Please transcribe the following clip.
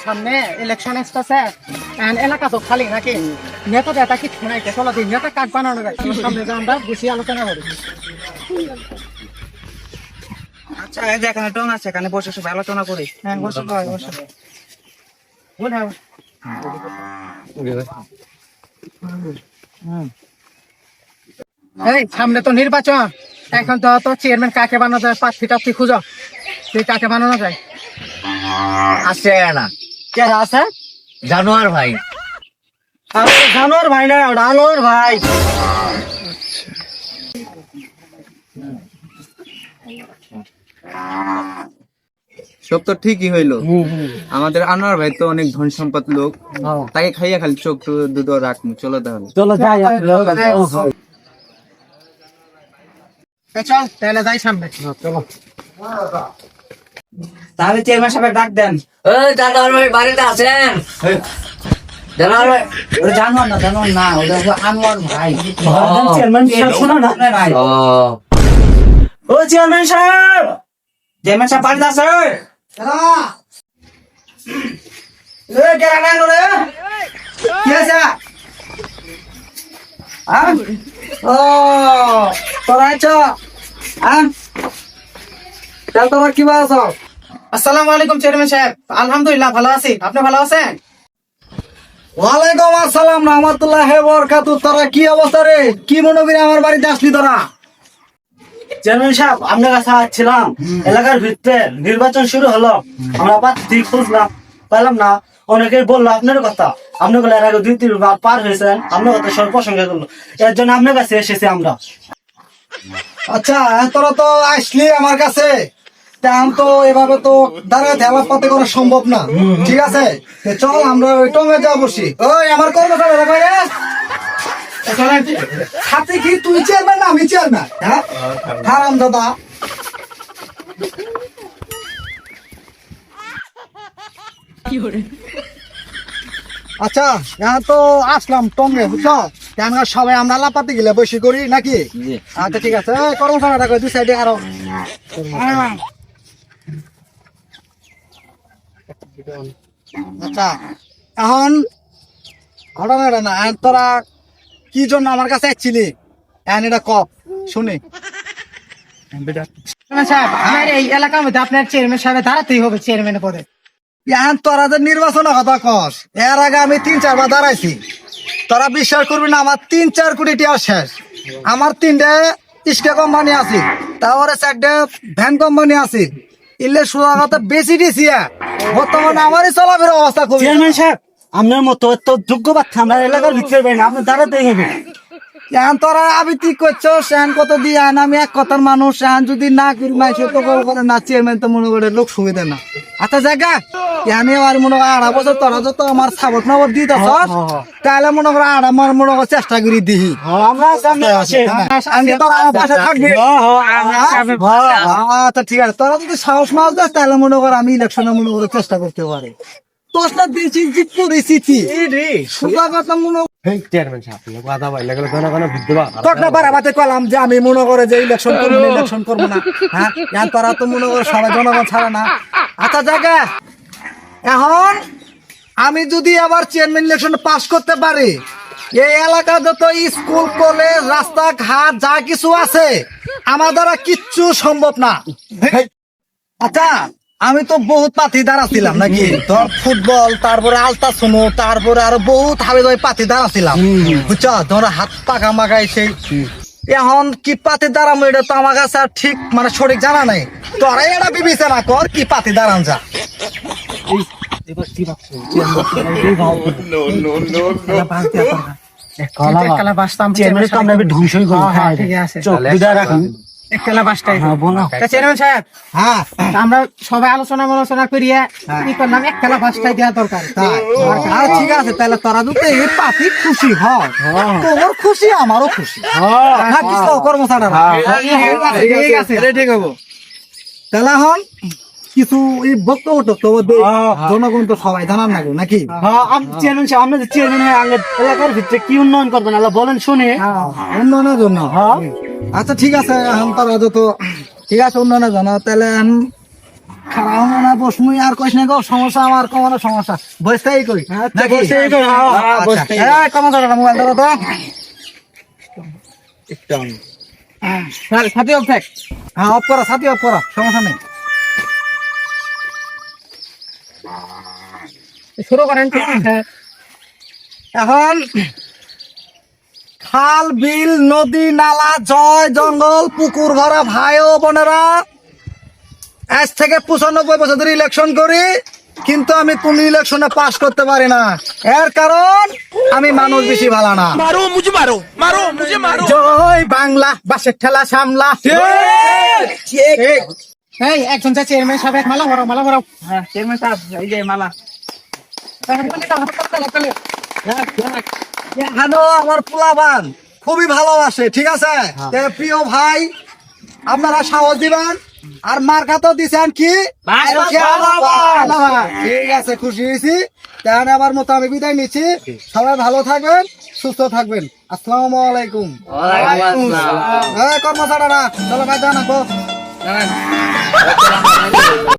সামনে ইলেকশন আসতেছে, এলাকা তো খালি নাকি নেতা দেতা কিছু নাই, চলো দিন নেতা কাজ বানানো যায়, সামনে যা আমরা বসে আলোচনা করি। আচ্ছা, এই যে এখানে টং আছে, এখানে বসে সবাই আলোচনা করি। হ্যাঁ বসে বসে বলে এই সামনে তো নির্বাচন, এখন তো চেয়ারম্যান কাকে বানানো যায়, প্রার্থী টার্থী খুঁজো, তুই কাকে বানানো যায়? আছে না কে আছে? জানোয়ার ভাই। আরে জানোয়ার ভাই না, ওটা আনোয়ার ভাই। সব তো ঠিকই হইলো। আমাদের আনোয়ার ভাই তো অনেক ধন সম্পদ লোক, তাকে খাইয়া খালি চোখ দুধ রাখবো। চলো তাহলে চলো যাই। চল তাহলে যাই সামনে। চলো তাহলে চেয়ারম্যান সাহেব ডাক দেন। ওই জানোয়ার ভাই বাড়িতে আছেন? জানোয়ার ভাই ওটা জানোয়ার না ওটা হলো আনোয়ার ভাই। চেয়ারম্যান সাহেব শোনো না। ও ও চেয়ারম্যান সাহেব, চেয়ারম্যান সাহেব বাড়িতে আছে? আসসালামু আলাইকুম চেয়ারম্যান সাহেব। আলহামদুলিল্লাহ ভালো আছি, আপনি ভালো আছেন? ওয়ালাইকুম আসসালাম রহমতুল্লাহ বরকাতুহু। তোরা কি অবস্থা রে? কি মনে করে আমার বাড়িতে আসলি তোরা? চেয়ারম্যান সাহেব, আপনার কাছে আসছিলাম। এলাকার ভিতরে নির্বাচন শুরু হলো, আমরা প্রার্থী খুঁজলাম, পেলাম না। অনেকেই বললো আপনার কথা, আপনি বলে এর আগে 2-3 বার পার হয়েছেন, আপনার কথা সব প্রসঙ্গে করলো, এর জন্য আপনার কাছে এসেছি আমরা। আচ্ছা, তোরা তো আসলি আমার কাছে, আমি তো এভাবে তো দাঁড়ায় থেলা পাতে করা সম্ভব না, ঠিক আছে? চল আমরা ওই টঙ্গে যা বসি। ওই আমার কর্মচারীরা কই রে? সাথে কি তুই চেয়ারম্যান না আমি চেয়ারম্যান? হ্যাঁ হারাম দাদা। আচ্ছা, এখন তো আসলাম টঙ্গে, বুঝছো? কেন সবাই আমরা লাপাতে গেলে বসে করি নাকি? আচ্ছা ঠিক আছে, কর্মচারীরা কই দুই সাইডে আরো। আচ্ছা, এখন ঘটনাটা না, এখন তোরা কি জন্য আমার কাছে আসছিলি, এখন এটা কপ শুনি। চেয়ারম্যান সাহেব, আমার এই এলাকার মধ্যে আপনার চেয়ারম্যান সাহেব দাঁড়াতেই হবে চেয়ারম্যানের পদে। এখন তোরা যে নির্বাচনের কথা কস, এর আগে আমি 3-4 বার দাঁড়াইছি। তোরা বিশ্বাস করবি না, আমার 3-4 কোটি টাকা শেষ। আমার 3টে ইস্কা কোম্পানি আছে, তারপরে 4টে ভ্যান কোম্পানি আছে। ইলে সোজা কথা বেশি দিছি। বর্তমানে আমারই চলাফেরা অবস্থা খুবই। চেয়ারম্যান সাহেব, আপনার মতো এত যোগ্য প্রার্থী আমরা এলাকার ভিতরে পাই না, আপনার দাঁড়াতেই হবে। এখন তোরা আবৃত্তি করছো, সেন কত দিয়ে আন, আমি এক কথার মানুষ, সেন যদি না করি মাইছে তো করে না, চেয়ারম্যান তো মনে করে লোক সুবিধা না। আচ্ছা জায়গা এখানে আর মনে কর 8 বছর তোরা যত আমার সাবত নবর দিত, তাহলে মনে করো আর আমার মনে কর চেষ্টা করি দিহি। আমরা আপনার পাশে। আমি তোরা আমার পাশে থাকবি। আচ্ছা ঠিক আছে, তোরা যদি সাহস মাস দেয় তাহলে মনে কর আমি ইলেকশনে মনে করে চেষ্টা করতে পারি। তোষটা দিয়েছি জিত পরিস্থিতি সোজা কথা মনে তোরা বারাবাতে কলাম যে আমি মনে করে যে ইলেকশন করবো না। হ্যাঁ, এখন তোরা তো মনে করে সবাই জনগণ ছাড়ে না। আচ্ছা জায়গা, এখন আমি যদি আবার চেয়ারম্যান ইলেকশন পাস করতে পারি, এই এলাকা যত স্কুল কলেজ রাস্তাঘাট যা কিছু আছে আমার দ্বারা কিচ্ছু সম্ভব না। আচ্ছা, আমি তো বহুত পাতিদার ছিলাম নাকি, ধর ফুটবল, তারপরে আলতা সুনো, তারপরে আরো বহুত হাবি ভাই পাতিদার ছিলাম, বুঝছো? ধর হাত পাকা মাখাই সেই। এখন কি পাতিদার আমি এটা তো আমার কাছে আর ঠিক মানে সঠিক জানা নাই। তোরাই এটা বিবেচনা কর কি পাতিদার আনজা। একলা বাসতাম চেয়ারম্যান তো আমরা ধ্বংসই করবো। ঠিক আছে, একলা বাসটাই চেয়ারম্যান সাহেব। হ্যাঁ, আমরা সবাই আলোচনা করিয়া কি করলাম, একলা বাসটাই দেওয়া দরকার। আর ঠিক আছে, তাহলে তোরা যদি এই পাতি খুশি হয়, তোর খুশি আমারও খুশি। হ্যাঁ, কি কর্মচারীরা ঠিক আছে, ঠিক হবো। তাহলে এখন কিছু এই বক্তব্য জনগণ তো সবাই জানান না নাকি? চেয়ারম্যান সাহেব, আপনাদের চেয়ারম্যান এলাকার ভিতরে কি উন্নয়ন করবেন আল্লাহ বলেন শুনে। উন্নয়নের জন্য। আচ্ছা ঠিক আছে, এখন তারা যত ঠিক আছে উন্নয়নের জন্য, তাহলে খারাপ না বসমুই আর কইস না গো সমস্যা আমার কমানো সমস্যা বসতেই কই নাকি হ্যাঁ কমানো টাকা মোবাইল ধরো তো সাথে অফ থাক হ্যাঁ অফ করো সাথী অফ করো সমস্যা নেই শুরু করেন এখন খাল বিল নদী নালা জয় জঙ্গল পুকুর ভরা ভাই ও বোনেরা আজ থেকে 95 বছর ধরে ইলেকশন করি কিন্তু আমি কোন ইলেকশনে পাস করতে পারি না এর কারণ আমি মানুষ বেশি ভালো না জয় বাংলা বাসের ঠেলা সামলা এই একজন যা চেয়ারম্যান সাহেব এক মালা ভরো হ্যাঁ চেয়ারম্যান সাহেব এই যে মালা এখানে আমার পোলাবান খুবই ভালোবাসে ঠিক আছে তে প্রিয় ভাই আপনারা সাহস দিবেন আর মার্কা তো দিছেন কি ঠিক আছে খুশি হয়েছি তাহলে আবার মতো আমি বিদায় নিচ্ছি সবাই ভালো থাকবেন সুস্থ থাকবেন আসসালামু আলাইকুম কর্মচারীরা চলো ভাই জানাবো